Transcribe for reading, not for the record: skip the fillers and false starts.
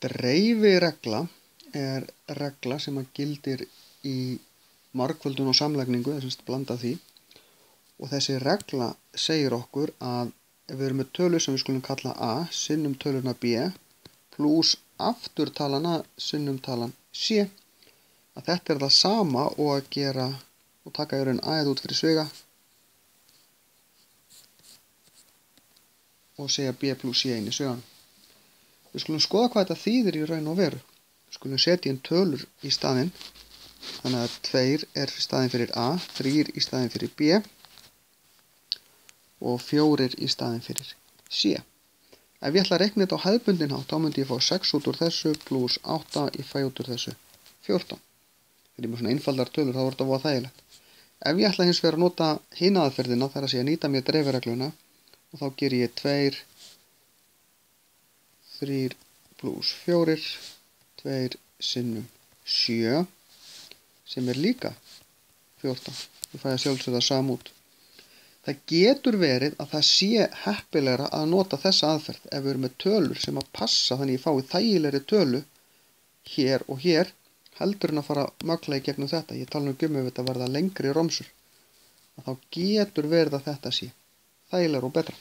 Dreifiregla er regla sem gildir í margföldun og samlagningu, þess að blanda því. Og þessi regla segir okkur að ef við erum með tölu sem við skulum kalla a sinnum töluna b pluss aftur talan a sinnum talan c, að þetta er það sama og að gera og taka í raun a út fyrir sviga og segja b pluss c inn í sviganum. Við skulum skoða hvað þetta þýðir í raun og veru. Við skulum setja inn tölur í staðinn. Þannig að 2 er í staðinn fyrir a, 3 í staðinn fyrir b og 4 í staðinn fyrir c. Ef ég ætla að reikna þetta á hefðbundinn hátt, þá myndi ég fá 6 út úr þessu pluss 8, ég fæ út úr þessu 14. Þegar ég er með svona einfaldar tölur, þá er þetta voða þægilegt. Ef ég ætla hins vegar að nota hina aðferðina, þar að segja nýta mér dreifiregluna, og þá ger ég 2, 3 pluss 4, 2 sinnum 7, sem er líka 14. Ég fæ að sjálfsögða sama út. Það getur verið að það sé heppilegra að nota þessa aðferð ef við erum með tölur sem að passa, þannig ég fái þægilegri tölu hér og hér, heldur en að fara að mögla í gegnum þetta. Ég tala nú ef þetta verða lengri romsur. Þá getur verið að þetta sé þægilegra og betra.